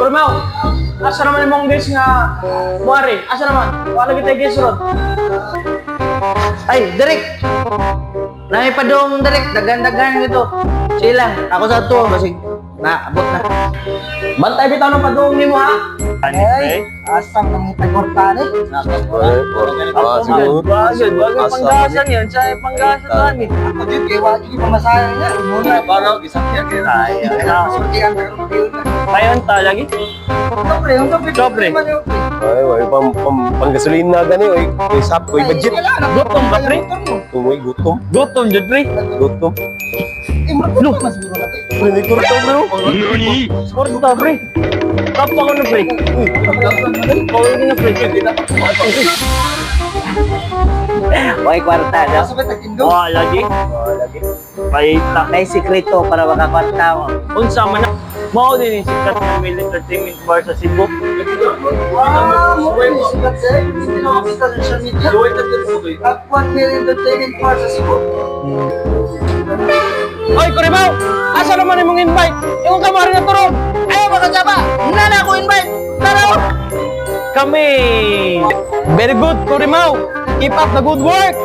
Kurmaw, asa naman imong guys nga muari? Asa naman? Wala kita guys rod. Ay, Derek! Nahay pa dong, Derek. Dagan-dagan gitu. Sila, ako sa to. Basig, naabot na. Bantay bitaw ng padung nimo ha. Ay, asang nang tagortan eh. Siguro. Bagay panggasan yan. Siya ay panggasan ni. Ako din, kaya wala yung pamasahe niya. Muna, Parang isakyan kaya. surtihan ka rin yun. Payon ta lagi. Sobre, yung sobre. Sobre. Ay, wala pang-gasolina gani, oy. Oy, sap, oy, budget. Gutom ba pre? Tumoy, gutom. Gutom jud pre. Gutom. Look, mas siguro natin. Hindi ko rin bro. Sporta pre. Tapa ko na pre. Power na pre. Huwag kwarta, no? Sabay tagindo. Oh, lagi. Paita. May sikreto para makakwarta mo. Unsa man na mao din yung sikat ng Mill Entertainment Bar sa Cebu. Mo yung sikat sir. Hindi na makita sa social media. At 1 million entertainment para sa Cebu. Oy, Kurimaw! Asa naman imong invite? Yung kamari na turong! Ayaw makasama! Nana ko invite! Tara! Kami! Very good, Kurimaw! Keep up the good work!